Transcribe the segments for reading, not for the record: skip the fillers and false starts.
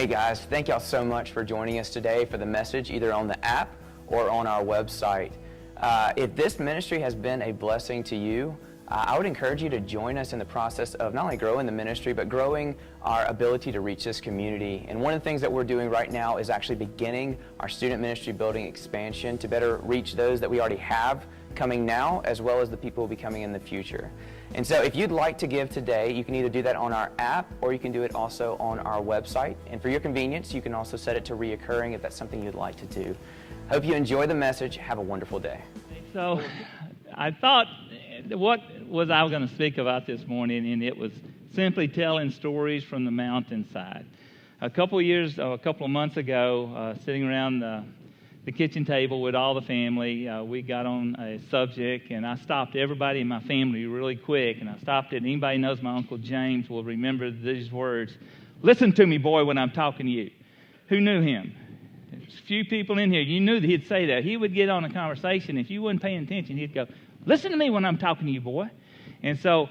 Hey guys, thank y'all so much for joining us today for the message, either on the app or on our website. If this ministry has been a blessing to you, I would encourage you to join us in the process of not only growing the ministry, but growing our ability to reach this community. And one of the things that we're doing right now is actually beginning our student ministry building expansion to better reach those that we already have coming now, as well as the people who will be coming in the future. And so if you'd like to give today, you can either do that on our app or you can do it also on our website. And for your convenience, you can also set it to reoccurring if that's something you'd like to do. Hope you enjoy the message. Have a wonderful day. So I thought, what was I going to speak about this morning? And it was simply telling stories from the mountainside. A couple of months ago, sitting around the kitchen table with all the family, we got on a subject, and I stopped everybody in my family really quick, and I stopped it. Anybody knows my Uncle James will remember these words. Listen to me, boy, when I'm talking to you. Who knew him? There's a few people in here. You knew that he'd say that. He would get on a conversation. If you wasn't paying attention, he'd go, listen to me when I'm talking to you, boy. And so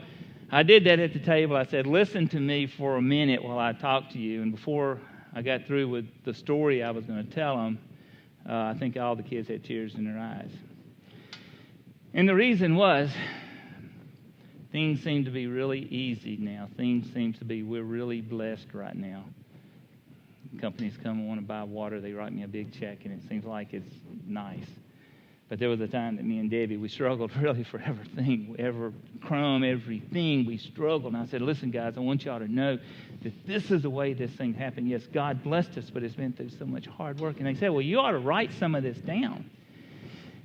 I did that at the table. I said, listen to me for a minute while I talk to you. And before I got through with the story I was going to tell them, I think all the kids had tears in their eyes. And the reason was, things seem to be really easy now. We're really blessed right now. Companies come and want to buy water, they write me a big check, and it seems like it's nice. But there was a time that me and Debbie, we struggled really for everything, everything we struggled. And I said, listen, guys, I want y'all to know that this is the way this thing happened. Yes, God blessed us, but it's been through so much hard work. And they said, well, you ought to write some of this down.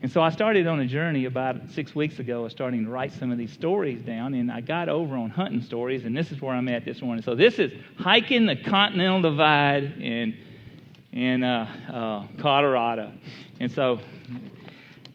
And so I started on a journey about 6 weeks ago of starting to write some of these stories down, and I got over on hunting stories, and this is where I'm at this morning. So this is hiking the Continental Divide in Colorado. And so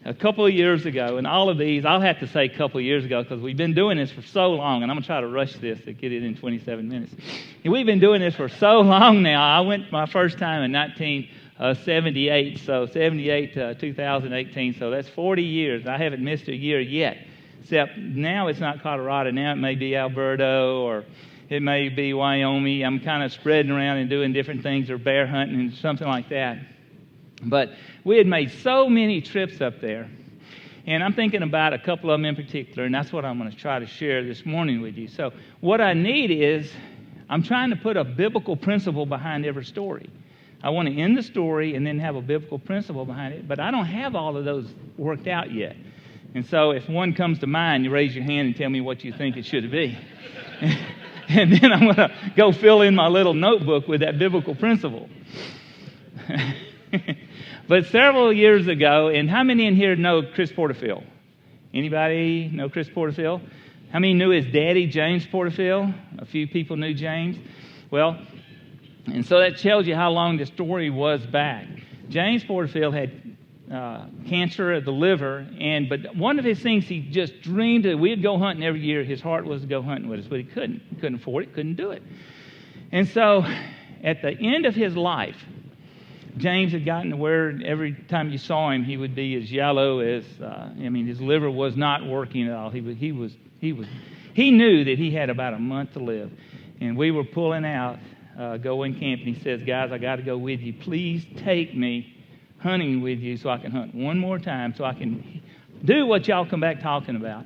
a couple of years ago, and all of these, I'll have to say a couple of years ago because we've been doing this for so long, and I'm going to try to rush this to get it in 27 minutes. And we've been doing this for so long now. I went my first time in 1978, so 78 to 2018, so that's 40 years. I haven't missed a year yet, except now it's not Colorado. Now it may be Alberta or it may be Wyoming. I'm kind of spreading around and doing different things, or bear hunting and something like that. But we had made so many trips up there, and I'm thinking about a couple of them in particular, and that's what I'm going to try to share this morning with you. So what I need is, I'm trying to put a biblical principle behind every story. I want to end the story and then have a biblical principle behind it, but I don't have all of those worked out yet. And so if one comes to mind, you raise your hand and tell me what you think it should be. And then I'm going to go fill in my little notebook with that biblical principle. But several years ago, and how many in here know Chris Porterfield? Anybody know Chris Porterfield? How many knew his daddy, James Porterfield? A few people knew James. Well, and so that tells you how long the story was back. James Porterfield had cancer of the liver, but one of his things he just dreamed of, we'd go hunting every year. His heart was to go hunting with us, but he couldn't. He couldn't afford it, couldn't do it. And so at the end of his life, James had gotten to where every time you saw him, he would be as yellow as, his liver was not working at all. He knew that he had about a month to live. And we were pulling out, going camping. He says, guys, I got to go with you. Please take me hunting with you so I can hunt one more time, so I can do what y'all come back talking about.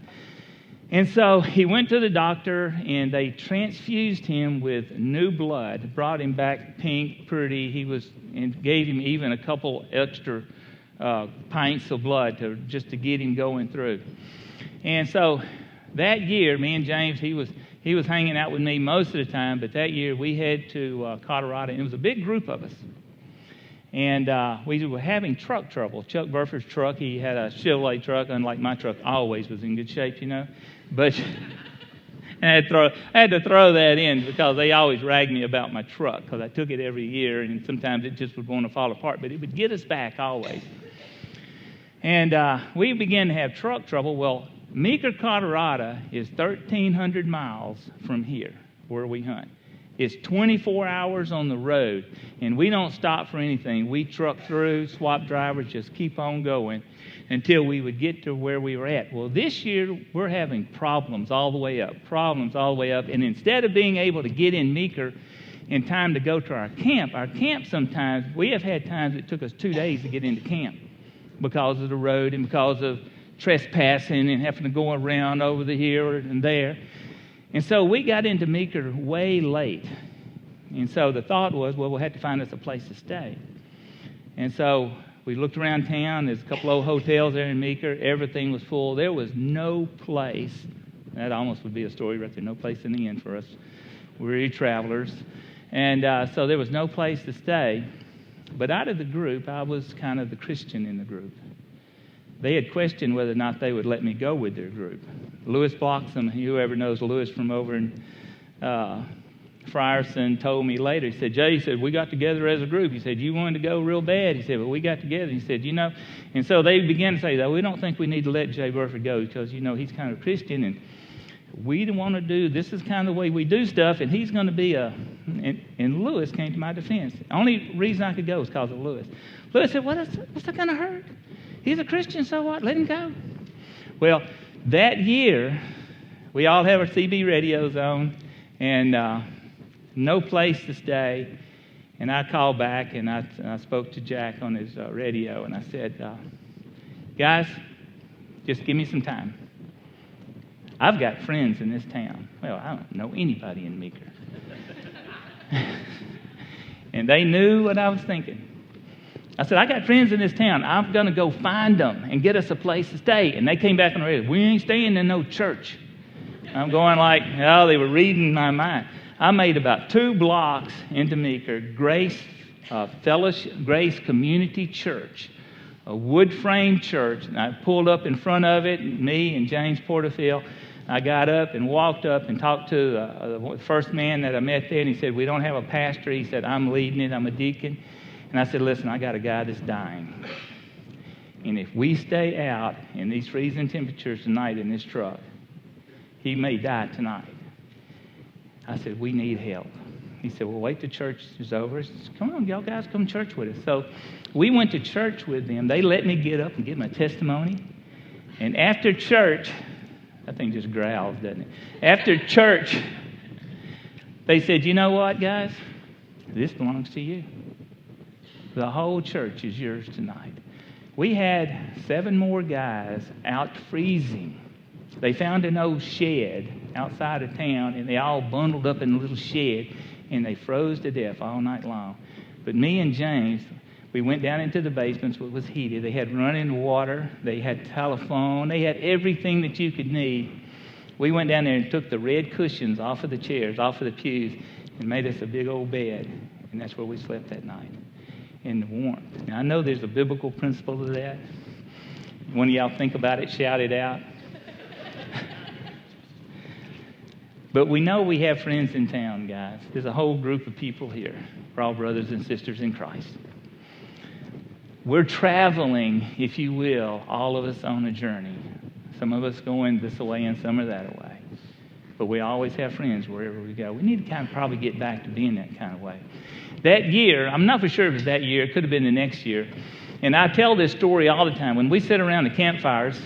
And so he went to the doctor, and they transfused him with new blood, brought him back pink, pretty. And gave him even a couple extra pints of blood just to get him going through. And so that year, me and James, he was hanging out with me most of the time, but that year we head to Colorado, and it was a big group of us. And we were having truck trouble. Chuck Burford's truck, he had a Chevrolet truck, unlike my truck, always was in good shape, But I had to throw that in because they always ragged me about my truck because I took it every year, and sometimes it just would want to fall apart, but it would get us back always. And we began to have truck trouble. Well, Meeker, Colorado is 1,300 miles from here where we hunt. It's 24 hours on the road, and we don't stop for anything. We truck through, swap drivers, just keep on going until we would get to where we were at. Well, this year, we're having problems all the way up. And instead of being able to get in Meeker in time to go to our camp. Our camp sometimes, we have had times it took us 2 days to get into camp because of the road and because of trespassing and having to go around over here and there. And so we got into Meeker way late. And so the thought was, well, we'll have to find us a place to stay. And so we looked around town. There's a couple old hotels there in Meeker. Everything was full. There was no place. That almost would be a story right there. No place in the inn for us weary travelers. And so there was no place to stay. But out of the group, I was kind of the Christian in the group. They had questioned whether or not they would let me go with their group. Lewis Bloxham, whoever knows Lewis from over in Frierson, told me later, he said, Jay, he said, we got together as a group. He said, you wanted to go real bad. He said, but we got together. He said, and so they began to say, that we don't think we need to let Jay Burford go because, he's kind of Christian and we don't want to do, this is kind of the way we do stuff, and he's going to be and Lewis came to my defense. The only reason I could go was because of Lewis. Lewis said, what's that going to hurt? He's a Christian, so what? Let him go. Well, that year, we all have our CB radios on, and no place to stay. And I called back, and I spoke to Jack on his radio, and I said, guys, just give me some time. I've got friends in this town. Well, I don't know anybody in Meeker. And they knew what I was thinking. I said, I got friends in this town. I'm going to go find them and get us a place to stay. And they came back on the radio. We ain't staying in no church. I'm going like, they were reading my mind. I made about 2 blocks into Meeker, Grace Community Church, a wood frame church. And I pulled up in front of it, me and James Porterfield. I got up and walked up and talked to the first man that I met there, and he said, we don't have a pastor. He said, I'm leading it. I'm a deacon. And I said, listen, I got a guy that's dying. And if we stay out in these freezing temperatures tonight in this truck, he may die tonight. I said, we need help. He said, well, wait till church is over. I said, come on, y'all guys, come to church with us. So we went to church with them. They let me get up and give my testimony. And after church, that thing just growls, doesn't it? After church, they said, you know what, guys? This belongs to you. The whole church is yours tonight. We had 7 more guys out freezing. They found an old shed outside of town, and they all bundled up in a little shed, and they froze to death all night long. But me and James, we went down into the basements where it was heated. They had running water. They had telephone. They had everything that you could need. We went down there and took the red cushions off of the chairs, off of the pews, and made us a big old bed. And that's where we slept that night, in the warmth. Now, I know there's a biblical principle to that. One of y'all think about it, shout it out. But we know we have friends in town, guys. There's a whole group of people here. We're all brothers and sisters in Christ. We're traveling, if you will, all of us on a journey. Some of us going this way and some are that way. But we always have friends wherever we go. We need to kind of probably get back to being that kind of way. That year, I'm not for sure if it was that year. It could have been the next year. And I tell this story all the time. When we sit around the campfires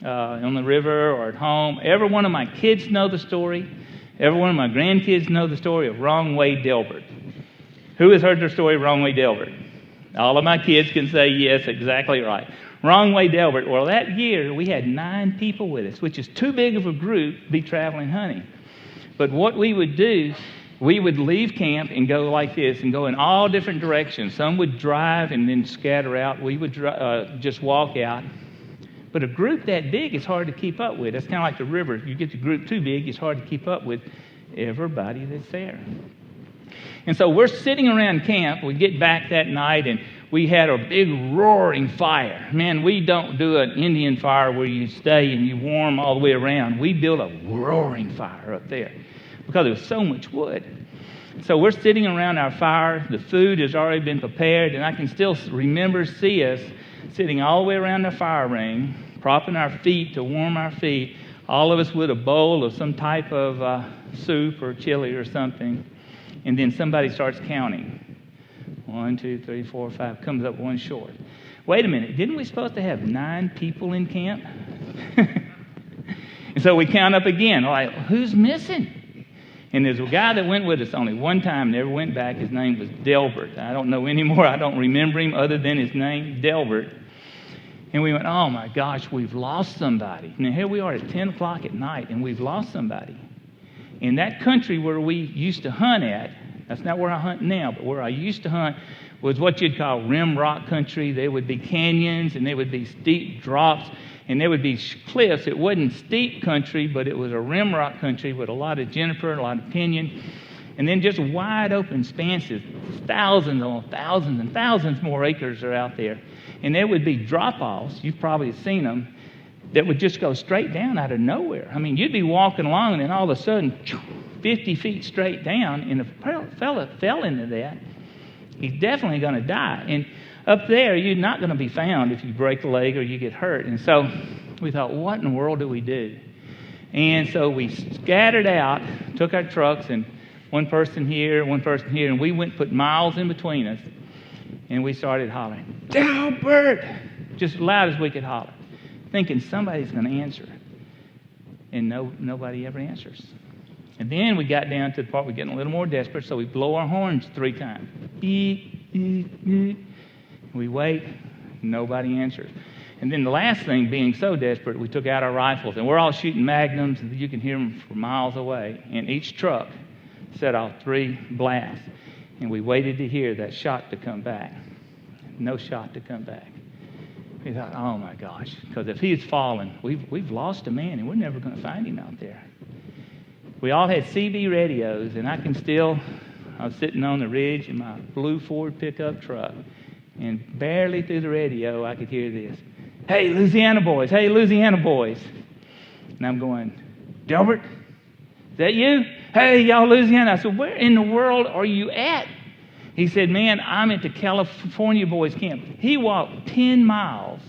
on the river or at home, every one of my kids know the story. Every one of my grandkids know the story of Wrong Way Delbert. Who has heard the story of Wrong Way Delbert? All of my kids can say yes, exactly right. Wrong Way Delbert. Well, that year we had 9 people with us, which is too big of a group to be traveling hunting. But what we would do, we would leave camp and go like this and go in all different directions. Some would drive and then scatter out. We would just walk out. But a group that big is hard to keep up with. That's kind of like the river. If you get the group too big, it's hard to keep up with everybody that's there. And so we're sitting around camp. We get back that night, and we had a big roaring fire. Man, we don't do an Indian fire where you stay and you warm all the way around. We built a roaring fire up there because there was so much wood. So we're sitting around our fire. The food has already been prepared, and I can still see us sitting all the way around the fire ring, propping our feet to warm our feet, all of us with a bowl of some type of soup or chili or something. And then somebody starts counting. 1, 2, 3, 4, 5, comes up one short. Wait a minute, didn't we supposed to have 9 people in camp? And so we count up again, like, who's missing? And there's a guy that went with us only one time, never went back. His name was Delbert. I don't know anymore. I don't remember him other than his name, Delbert. And we went, oh my gosh, we've lost somebody. Now here we are at 10 o'clock at night, and we've lost somebody. In that country where we used to hunt at, that's not where I hunt now, but where I used to hunt was what you'd call rim rock country. There would be canyons, and there would be steep drops, and there would be cliffs. It wasn't steep country, but it was a rim rock country with a lot of juniper, a lot of pinyon, and then just wide open expanses. Thousands on thousands and thousands more acres are out there. And there would be drop-offs, you've probably seen them, that would just go straight down out of nowhere. I mean, you'd be walking along, and then all of a sudden, 50 feet straight down, and if a fella fell into that, he's definitely going to die. And up there, you're not going to be found if you break a leg or you get hurt. And so we thought, what in the world do we do? And so we scattered out, took our trucks, and one person here, and we went put miles in between us, and we started hollering, Delbert! Just as loud as we could holler, thinking somebody's going to answer. And nobody ever answers. And then we got down to the part we're getting a little more desperate, so we blow our horns 3 times. Beep, beep, beep. We wait, nobody answers. And then the last thing, being so desperate, we took out our rifles, and we're all shooting magnums, and you can hear them from miles away. And each truck set off 3 blasts, and we waited to hear that shot to come back. No shot to come back. We thought, oh my gosh, because if he's fallen, we've lost a man, and we're never going to find him out there. We all had CB radios, and I was sitting on the ridge in my blue Ford pickup truck, and barely through the radio I could hear this, hey, Louisiana boys, hey, Louisiana boys. And I'm going, Delbert, is that you? Hey, y'all Louisiana. I said, where in the world are you at? He said, man, I'm at the California boys camp. He walked 10 miles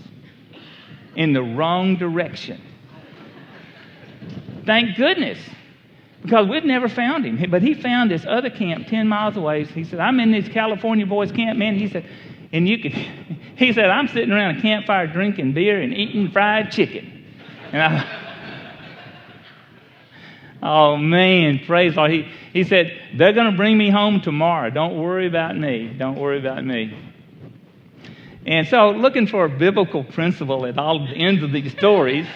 in the wrong direction. Thank goodness. Because we'd never found him. But he found this other camp 10 miles away. He said, I'm in this California boys camp, man. He said, he said, I'm sitting around a campfire drinking beer and eating fried chicken. And oh, man, praise the Lord. He said, they're going to bring me home tomorrow. Don't worry about me. Don't worry about me. And so looking for a biblical principle at all the ends of these stories,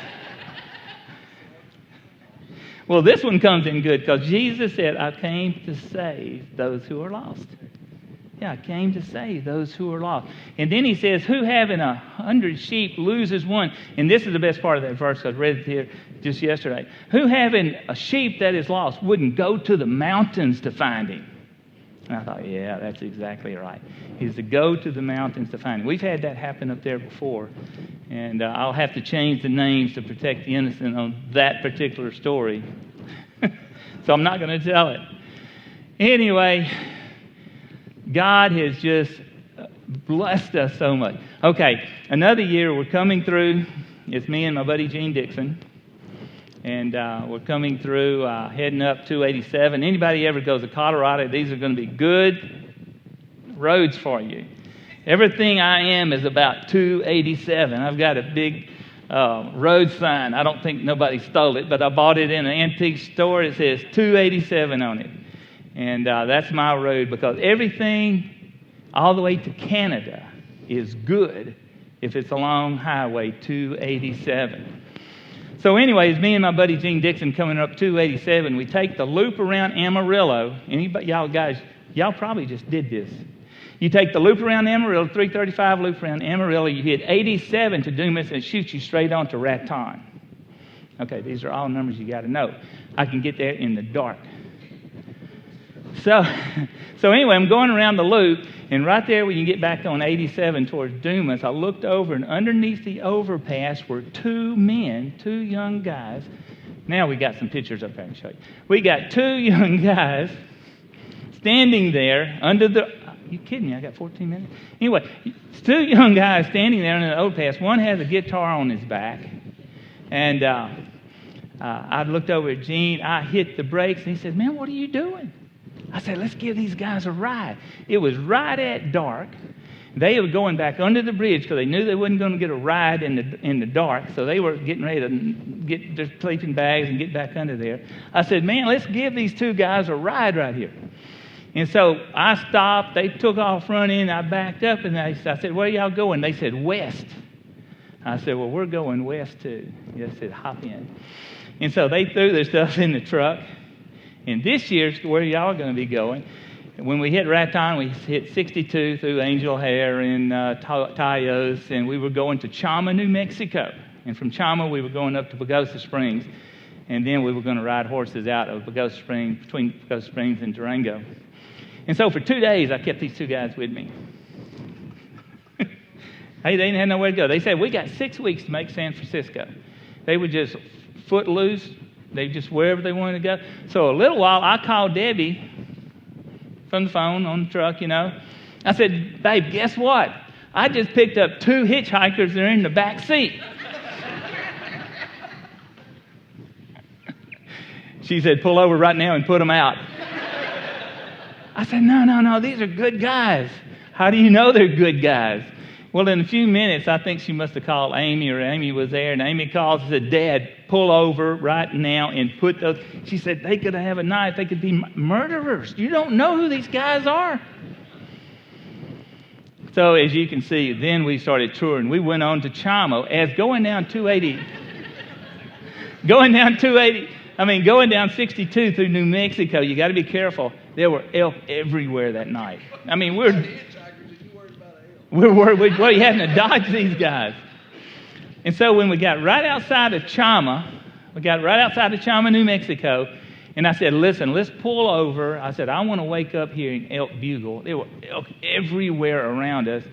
well, this one comes in good because Jesus said, I came to save those who are lost. Yeah, I came to save those who are lost. And then he says, who having 100 sheep loses one? And this is the best part of that verse. I read it here just yesterday. Who having a sheep that is lost wouldn't go to the mountains to find him? And I thought, yeah, that's exactly right. He's to go to the mountains to find him. We've had that happen up there before. And I'll have to change the names to protect the innocent on that particular story. So I'm not going to tell it. Anyway, God has just blessed us so much. Okay, another year we're coming through. It's me and my buddy Gene Dixon. And we're coming through, heading up 287. Anybody ever goes to Colorado, these are going to be good roads for you. Everything I am is about 287. I've got a big road sign. I don't think nobody stole it, but I bought it in an antique store. It says 287 on it. And that's my road because everything all the way to Canada is good if it's along Highway 287. So anyways, me and my buddy Gene Dixon coming up 287, we take the loop around Amarillo. Anybody, y'all probably just did this. You take the loop around Amarillo, 335 loop around Amarillo, you hit 87 to Dumas, and it shoots you straight on to Raton. Okay, these are all numbers you got to know. I can get there in the dark. So anyway, I'm going around the loop, and right there when you get back on 87 towards Dumas, I looked over, and underneath the overpass were 2 men, 2 young guys. Now we got some pictures up there to show you. We got 2 young guys standing there under the... Are you kidding me? I got 14 minutes? Anyway, 2 young guys standing there under the overpass. One has a guitar on his back, and I looked over at Gene. I hit the brakes, and he said, man, what are you doing? I said, let's give these guys a ride. It was right at dark, They were going back under the bridge because they knew they wasn't going to get a ride in the dark, so they were getting ready to get their sleeping bags and get back under there. I said, man, let's give these two guys a ride right here. And so I stopped. They took off running. I backed up, and I said, where y'all going? They said, west. I said, well, we're going west too. They said, hop in. And so they threw their stuff in the truck. And this year's where y'all going to be going. When we hit Raton, we hit 62 through Angel Hair and Tayos, and we were going to Chama, New Mexico. And from Chama, we were going up to Pagosa Springs, and then we were going to ride horses out of Pagosa Springs, between Pagosa Springs and Durango. And so for 2 days, I kept these two guys with me. Hey, they didn't have nowhere to go. They said, we got 6 weeks to make San Francisco. They were just foot loose. They just wherever they wanted to go. So a little while, I called Debbie from the phone on the truck, I said, babe, guess what? I just picked up 2 hitchhikers. They're in the back seat. She said, pull over right now and put them out. I said, no, these are good guys. How do you know they're good guys? Well, in a few minutes, I think she must have called Amy, or Amy was there, and Amy called and said, Dad, pull over right now and put those. She said, they could have a knife. They could be murderers. You don't know who these guys are. So as you can see, then we started touring. We went on to Chamo. As going down 62 through New Mexico, you got to be careful. There were elk everywhere that night. I mean, we having to dodge these guys. And so when we got right outside of Chama, New Mexico, and I said, listen, let's pull over. I said, I want to wake up hearing elk bugle. There were elk everywhere around us.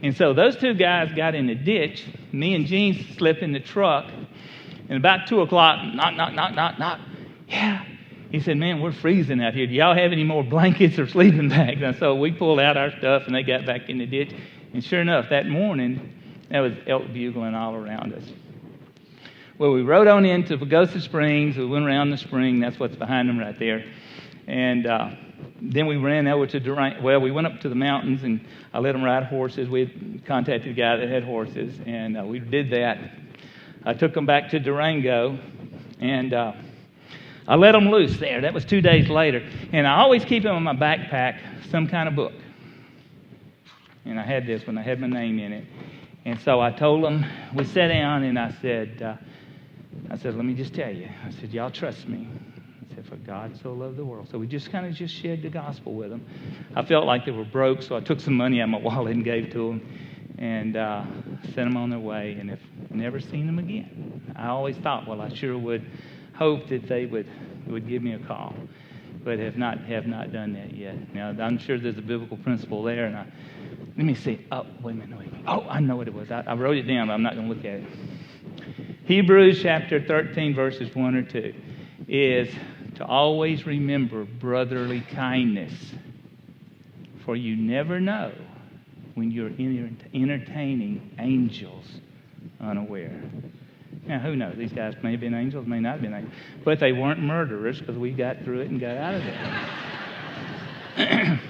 And so those two guys got in the ditch. Me and Gene slipped in the truck. And about 2 o'clock, knock. Yeah. He said, man, we're freezing out here. Do y'all have any more blankets or sleeping bags? And so we pulled out our stuff, and they got back in the ditch. And sure enough, that morning, there was elk bugling all around us. Well, we rode on into Pagosa Springs. We went around the spring. That's what's behind them right there. And then we ran over to Durango. Well, we went up to the mountains, and I let them ride horses. We had contacted a guy that had horses, and we did that. I took them back to Durango, and I let them loose there. That was 2 days later. And I always keep them in my backpack, some kind of book. And I had this one. I had my name in it. And so I told them, we sat down, and I said, let me just tell you. I said, y'all trust me. I said, for God so loved the world. So we just kind of shared the gospel with them. I felt like they were broke, so I took some money out of my wallet and gave to them. And sent them on their way, and have never seen them again. I always thought, well, I sure would hope that they would give me a call, but have not done that yet. Now, I'm sure there's a biblical principle there, and let me see. Oh, wait a minute. Oh, I know what it was. I wrote it down, but I'm not going to look at it. Hebrews chapter 13, verses 1 or 2 is to always remember brotherly kindness, for you never know when you're entertaining angels unaware. Now, who knows? These guys may have been angels, may not have been angels. But they weren't murderers, because we got through it and got out of there.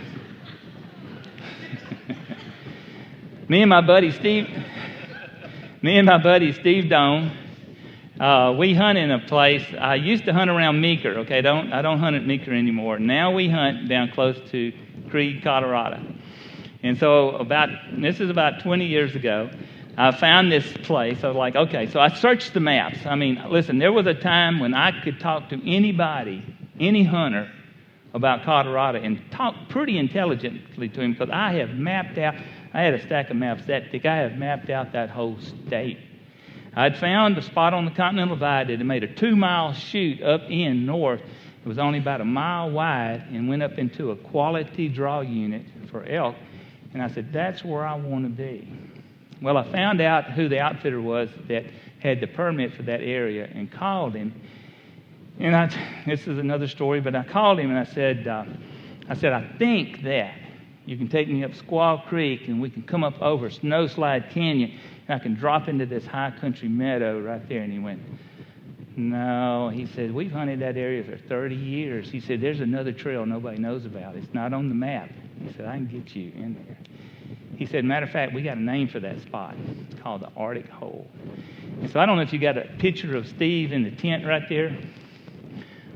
Me and my buddy Steve Doan, we hunt in a place. I used to hunt around Meeker. Okay, I don't hunt at Meeker anymore. Now we hunt down close to Creed, Colorado. And so this is about 20 years ago, I found this place. I was like, okay, so I searched the maps. I mean, listen, there was a time when I could talk to anybody, any hunter, about Colorado and talk pretty intelligently to him, because I have mapped out, I had a stack of maps that thick, I have mapped out that whole state. I'd found a spot on the Continental Divide that had made a 2-mile chute up in north. It was only about a mile wide and went up into a quality draw unit for elk. And I said, that's where I want to be. Well, I found out who the outfitter was that had the permit for that area and called him. And this is another story, but I called him and I said, I think that you can take me up Squaw Creek and we can come up over Snowslide Canyon and I can drop into this high country meadow right there. And he went, no. He said, we've hunted that area for 30 years. He said, there's another trail nobody knows about. It's not on the map. He said, I can get you in there. He said, matter of fact, we got a name for that spot. It's called the Arctic Hole. And so I don't know if you got a picture of Steve in the tent right there,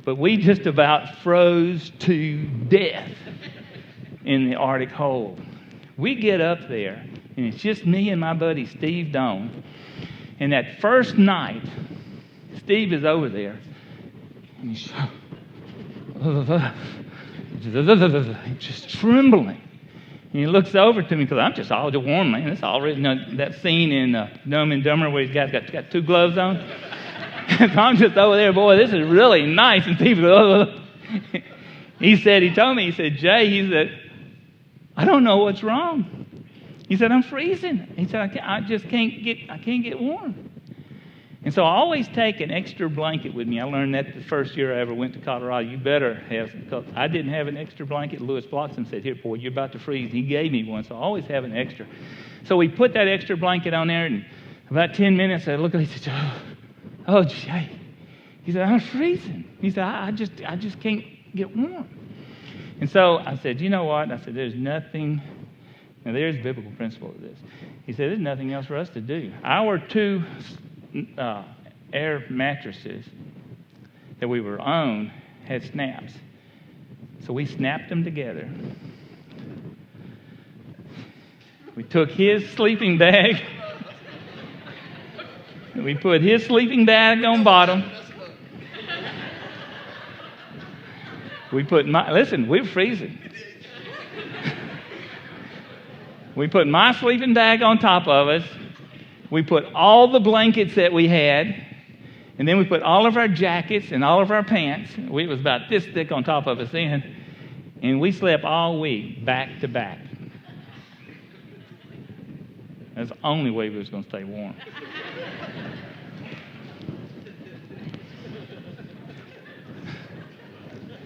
but we just about froze to death in the Arctic Hole. We get up there, and it's just me and my buddy Steve Doan. And that first night, Steve is over there, and he's just trembling. And he looks over to me because I'm just all warm, man. It's all written on that scene in Dumb and Dumber where he's got two gloves on. So I'm just over there, boy, this is really nice. And Steve goes, he told me, Jay, he said, I don't know what's wrong. He said, I'm freezing. He said, I can't get warm. And so I always take an extra blanket with me. I learned that the first year I ever went to Colorado. You better have, because I didn't have an extra blanket. Lewis Bloxham said, here, boy, you're about to freeze. He gave me one, so I always have an extra. So we put that extra blanket on there, and about 10 minutes, I look at him, he said, oh, Jay. He said, I'm freezing. He said, I just can't get warm. And so I said, you know what? I said, there's nothing, now there's biblical principle of this. He said, there's nothing else for us to do. Our two air mattresses that we were on had snaps. So we snapped them together. We took his sleeping bag. We put his sleeping bag on bottom. We put we're freezing. We put my sleeping bag on top of us. We put all the blankets that we had, and then we put all of our jackets and all of our pants. It was about this thick on top of us then, and we slept all week back to back. That's the only way we was going to stay warm.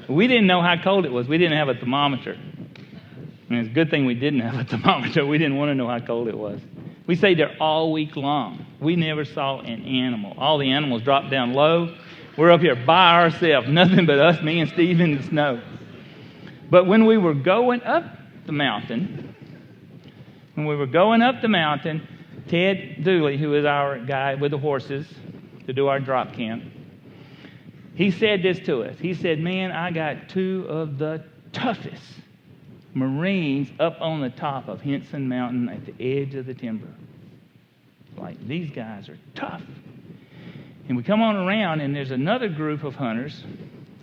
We didn't know how cold it was. We didn't have a thermometer. And it's a good thing we didn't have a thermometer. We didn't want to know how cold it was. We stayed there all week long. We never saw an animal. All the animals dropped down low. We're up here by ourselves, nothing but us, me and Steve in the snow. But when we were going up the mountain, Ted Dooley, who is our guy with the horses to do our drop camp, he said this to us. He said, man, I got two of the toughest Marines up on the top of Henson Mountain at the edge of the timber. Like, these guys are tough. And we come on around, and there's another group of hunters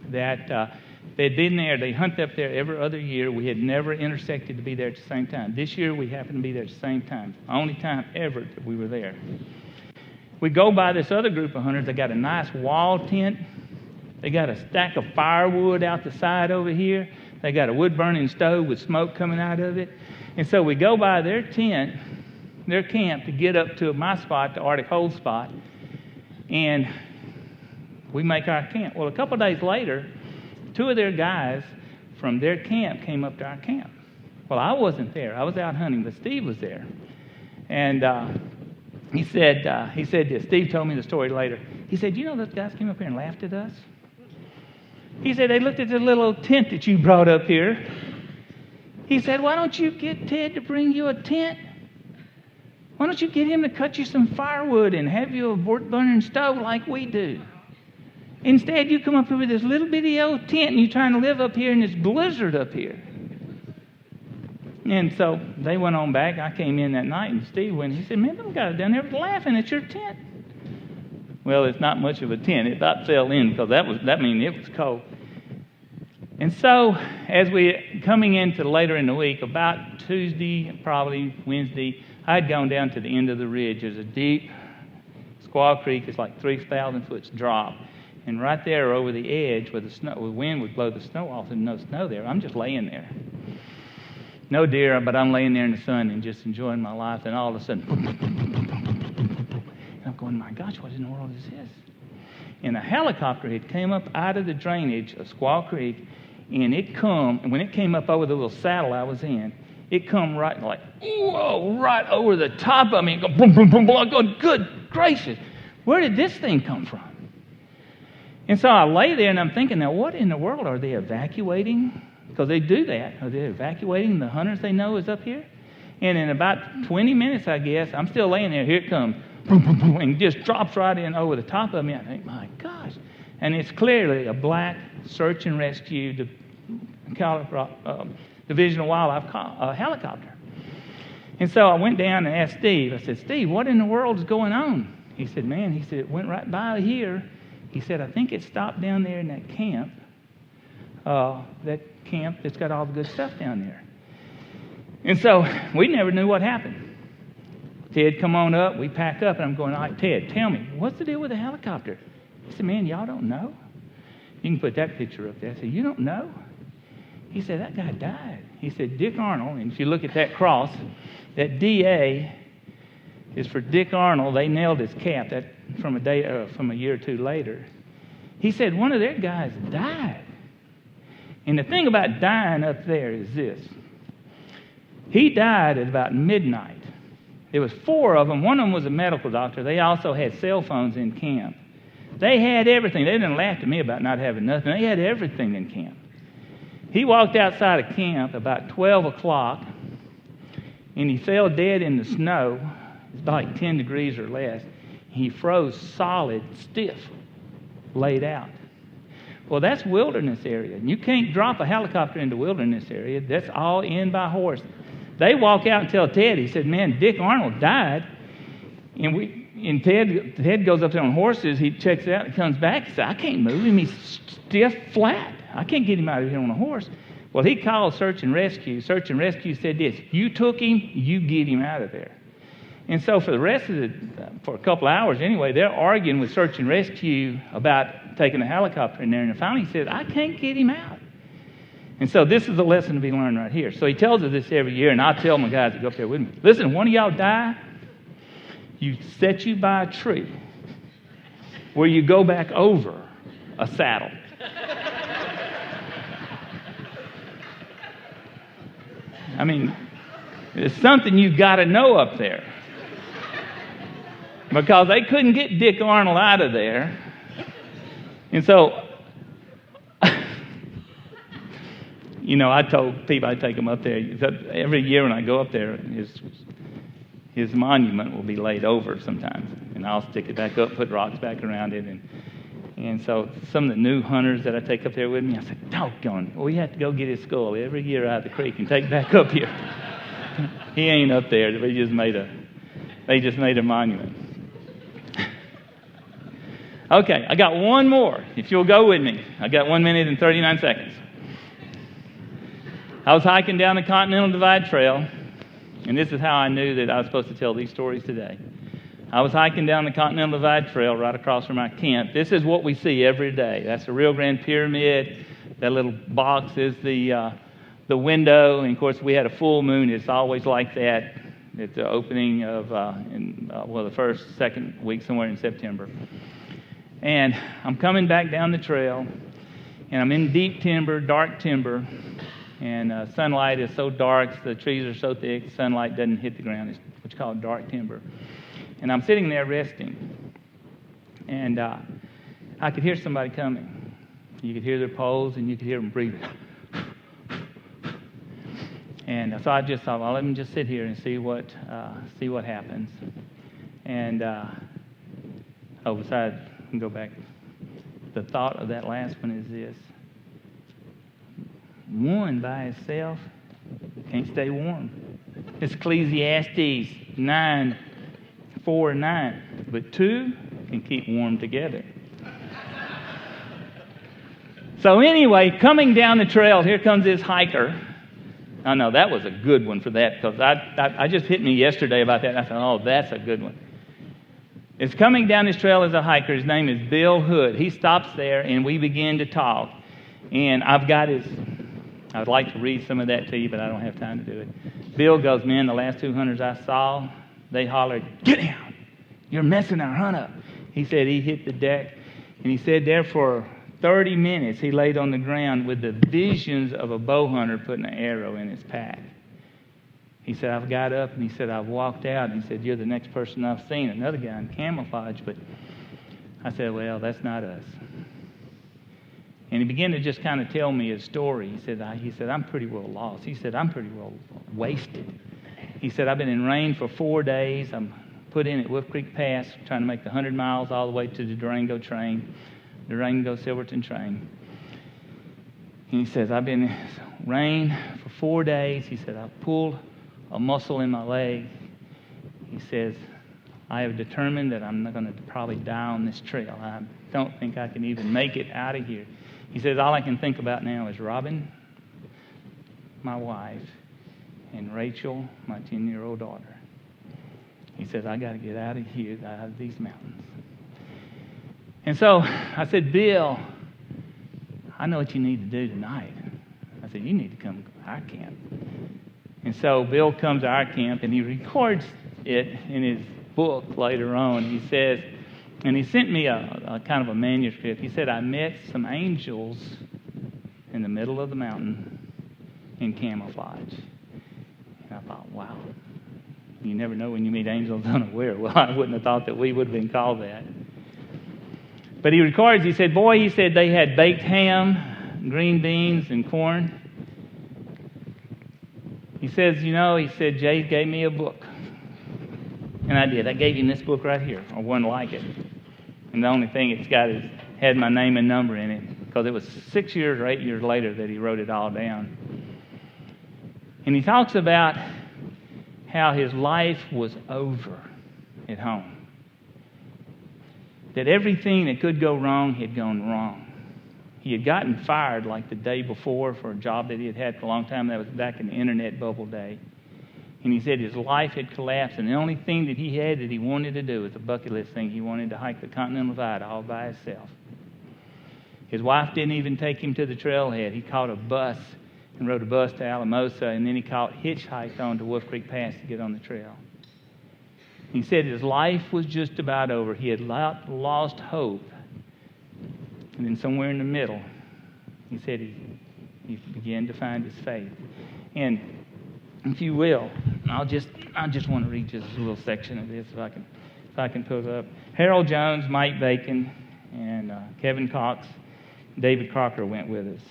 that they'd been there. They hunt up there every other year. We had never intersected to be there at the same time. This year, we happened to be there at the same time. Only time ever that we were there. We go by this other group of hunters. They got a nice wall tent. They got a stack of firewood out the side over here. They got a wood-burning stove with smoke coming out of it. And so we go by their tent, their camp, to get up to my spot, the Arctic Hole spot, and we make our camp. Well, a couple of days later, two of their guys from their camp came up to our camp. Well, I wasn't there. I was out hunting, but Steve was there. And he said this. Steve told me the story later. He said, you know, those guys came up here and laughed at us? He said, they looked at the little tent that you brought up here. He said, why don't you get Ted to bring you a tent? Why don't you get him to cut you some firewood and have you a wood-burning stove like we do? Instead, you come up here with this little bitty old tent and you're trying to live up here in this blizzard up here. And so they went on back. I came in that night and Steve went, he said, man, them guys down there were laughing at your tent. Well, it's not much of a tent. It about fell in because that means it was cold. And so, as we coming into later in the week, about Tuesday, probably Wednesday, I'd gone down to the end of the ridge. There's a deep Squaw Creek. It's like 3,000 foot drop, and right there over the edge, where the wind would blow the snow off, and no snow there. I'm just laying there. No deer, but I'm laying there in the sun and just enjoying my life. And all of a sudden, I'm going, my gosh, what in the world is this? And a helicopter had came up out of the drainage of Squaw Creek, and when it came up over the little saddle I was in, it come right like, whoa, right over the top of me, and go boom, boom, boom, boom. I go, good gracious, where did this thing come from? And so I lay there and I'm thinking, now what in the world are they evacuating? Because they do that. Are they evacuating the hunters they know is up here? And in about 20 minutes, I guess, I'm still laying there. Here it comes. Boom, boom, boom, and just drops right in over the top of me. I think, my gosh. And it's clearly a black search and rescue Division of Wildlife helicopter. And so I went down and asked Steve. I said, Steve, what in the world is going on? He said, man, it went right by here. He said, I think it stopped down there in that camp that's got all the good stuff down there. And so we never knew what happened. Ted, come on up. We pack up, and I'm going, all right, Ted, tell me, what's the deal with the helicopter? He said, man, y'all don't know? You can put that picture up there. I said, you don't know? He said, that guy died. He said, Dick Arnold, and if you look at that cross, that DA is for Dick Arnold. They nailed his cap from a year or two later. He said, one of their guys died. And the thing about dying up there is this. He died at about midnight. There was 4 of them. One of them was a medical doctor. They also had cell phones in camp. They had everything. They didn't laugh at me about not having nothing. They had everything in camp. He walked outside of camp about 12 o'clock, and he fell dead in the snow. It's like 10 degrees or less. He froze solid, stiff, laid out. Well, that's wilderness area. You can't drop a helicopter into wilderness area. That's all in by horse. They walk out and tell Ted. He said, man, Dick Arnold died. And Ted goes up there on horses. He checks it out and comes back. He said, I can't move him. He's stiff, flat. I can't get him out of here on a horse. Well, he called search and rescue. Search and rescue said this, you took him, you get him out of there. And so for the rest of for a couple of hours anyway, they're arguing with search and rescue about taking a helicopter in there. And finally he said, I can't get him out. And so this is a lesson to be learned right here. So he tells us this every year, and I tell my guys that go up there with me, listen, one of y'all die, you set you by a tree where you go back over a saddle. I mean, it's something you've got to know up there. Because they couldn't get Dick Arnold out of there. And so, I told people I'd take him up there. Every year when I go up there, his monument will be laid over sometimes. And I'll stick it back up, put rocks back around it. And so some of the new hunters that I take up there with me, I said, doggone, we have to go get his skull every year out of the creek and take it back up here. He ain't up there. They just made a monument. Okay, I got one more. If you'll go with me. I got 1 minute and 39 seconds. I was hiking down the Continental Divide Trail, and this is how I knew that I was supposed to tell these stories today. I was hiking down the Continental Divide Trail right across from our camp. This is what we see every day. That's the Rio Grande Pyramid. That little box is the window. And, of course, we had a full moon. It's always like that at the opening of, the first, second week somewhere in September. And I'm coming back down the trail, and I'm in deep timber, dark timber, and sunlight is so dark, the trees are so thick, sunlight doesn't hit the ground. It's what you call dark timber. And I'm sitting there resting, and I could hear somebody coming. You could hear their poles, and you could hear them breathing. And so I just thought, well, let me just sit here and see what happens. And besides, I can go back. The thought of that last one is this: one by itself can't stay warm. It's Ecclesiastes 9:4-9. But 2 can keep warm together. So anyway, coming down the trail, here comes this hiker. I know that was a good one for that, because I just hit me yesterday about that, and I thought, oh, that's a good one. It's coming down this trail as a hiker. His name is Bill Hood. He stops there, and we begin to talk. And I've got I'd like to read some of that to you, but I don't have time to do it. Bill goes, man, the last 2 hunters I saw, they hollered, get down, you're messing our hunt up. He said he hit the deck, and he said there for 30 minutes he laid on the ground with the visions of a bow hunter putting an arrow in his pack. He said, I've got up, and he said, I've walked out, and he said, you're the next person I've seen. Another guy in camouflage, but I said, well, that's not us. And he began to just kind of tell me his story. He said, I'm pretty well lost. He said, I'm pretty well wasted. He said, I've been in rain for 4 days. I'm put in at Wolf Creek Pass, trying to make the 100 miles all the way to the Durango Silverton train. And he says, I've been in rain for 4 days. He said, I've pulled a muscle in my leg. He says, I have determined that I'm not going to probably die on this trail. I don't think I can even make it out of here. He says, all I can think about now is Robin, my wife, and Rachel, my 10-year-old daughter. He says, I got to get out of here, out of these mountains. And so I said, Bill, I know what you need to do tonight. I said, you need to come to our camp. And so Bill comes to our camp, and he records it in his book later on. He says, and he sent me a kind of a manuscript. He said, I met some angels in the middle of the mountain in camouflage. And I thought, wow, you never know when you meet angels unaware. Well, I wouldn't have thought that we would have been called that. But he records, he said, they had baked ham, green beans, and corn. He says, Jay gave me a book. And I did. I gave him this book right here, or one like it. And the only thing it's got had my name and number in it, because it was 6 years or 8 years later that he wrote it all down. And he talks about how his life was over at home. That everything that could go wrong had gone wrong. He had gotten fired like the day before for a job that he had had for a long time. That was back in the internet bubble day. And he said his life had collapsed, and the only thing that he had that he wanted to do was a bucket list thing. He wanted to hike the Continental Divide all by himself. His wife didn't even take him to the trailhead. He caught a bus and rode a bus to Alamosa, and then he hitchhiked on to Wolf Creek Pass to get on the trail. He said his life was just about over. He had lost hope. And then somewhere in the middle, he said he began to find his faith. And if you will, I just want to read just a little section of this if I can pull it up. Harold Jones, Mike Bacon, and Kevin Cox, David Crocker went with us.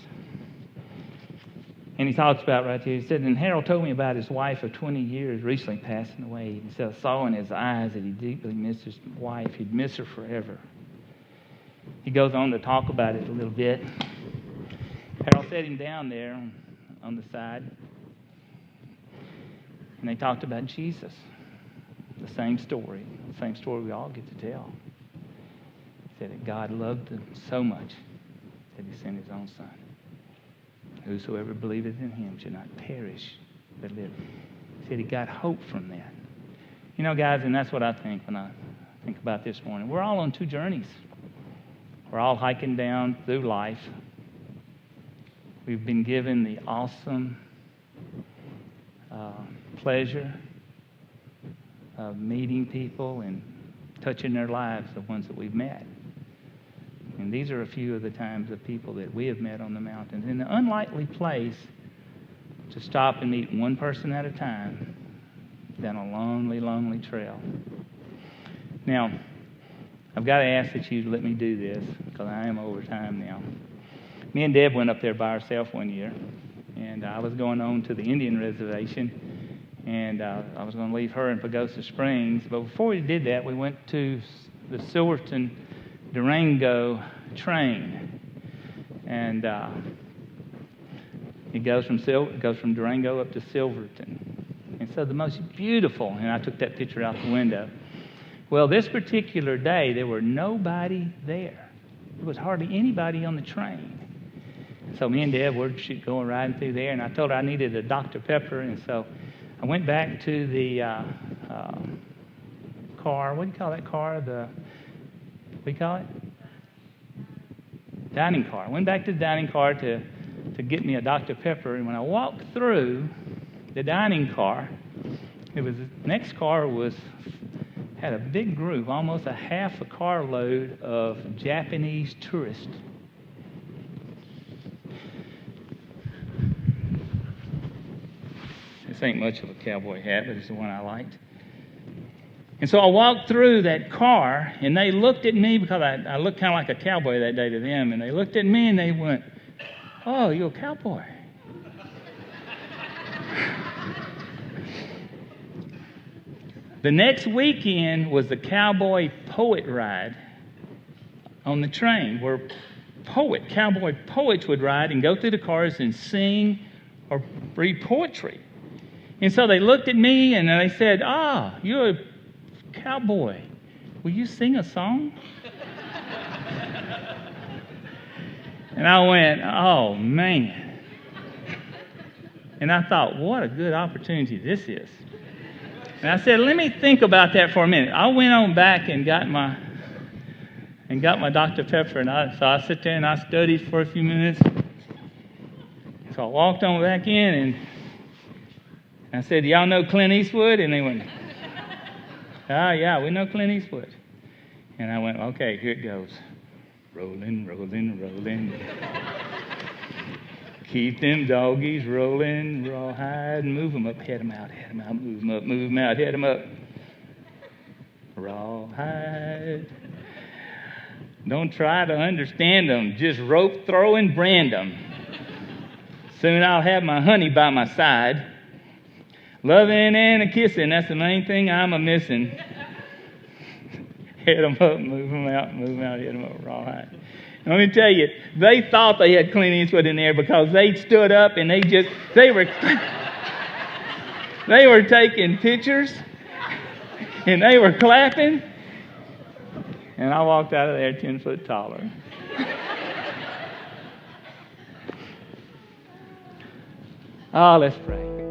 And he talks about right here, he said, and Harold told me about his wife of 20 years recently passing away. He said, I saw in his eyes that he deeply missed his wife. He'd miss her forever. He goes on to talk about it a little bit. Harold set him down there on the side. And they talked about Jesus. The same story we all get to tell. He said that God loved them so much that he sent his own son. Whosoever believeth in him should not perish, but live. He said he got hope from that. Guys, and that's what I think when I think about this morning. We're all on two journeys. We're all hiking down through life. We've been given the awesome pleasure of meeting people and touching their lives, the ones that we've met. And these are a few of the times of people that we have met on the mountains. In an unlikely place to stop and meet one person at a time down a lonely, lonely trail. Now, I've got to ask that you let me do this because I am over time now. Me and Deb went up there by ourselves one year, and I was going on to the Indian reservation, and I was going to leave her in Pagosa Springs. But before we did that, we went to the Silverton Durango train, and it goes from Durango up to Silverton. And so the most beautiful, and I took that picture out the window. Well, this particular day, there were nobody there. There was hardly anybody on the train. So me and Deb were going riding through there, and I told her I needed a Dr. Pepper, and so I went back to the car. What do you call that car? What do you call it? Dining car. I went back to the dining car to get me a Dr. Pepper, and when I walked through the dining car, the next car had a big group, almost a half a carload of Japanese tourists. This ain't much of a cowboy hat, but it's the one I liked. And so I walked through that car, and they looked at me because I looked kind of like a cowboy that day to them, and they looked at me and they went, "Oh, you're a cowboy." The next weekend was the cowboy poet ride on the train where cowboy poets would ride and go through the cars and sing or read poetry. And so they looked at me and they said, you're a cowboy. Will you sing a song? And I went, oh, man. And I thought, what a good opportunity this is. And I said, let me think about that for a minute. I went on back and got my Dr. Pepper, and so I sit there and I studied for a few minutes. So I walked on back in and I said, y'all know Clint Eastwood? And they went, yeah, we know Clint Eastwood. And I went, okay, here it goes. Rolling, rolling, rolling. Keep them doggies rolling, rawhide, move them up, head them out, move them out, head them up. Rawhide. Don't try to understand them, just rope, throw, and brand them. Soon I'll have my honey by my side. Loving and a kissing, that's the main thing I'm a-missing. Head them up, move them out, head them up, rawhide. Let me tell you, they thought they had Clint Eastwood in there because they stood up and they were taking pictures and they were clapping. And I walked out of there 10 foot taller. Oh, let's pray.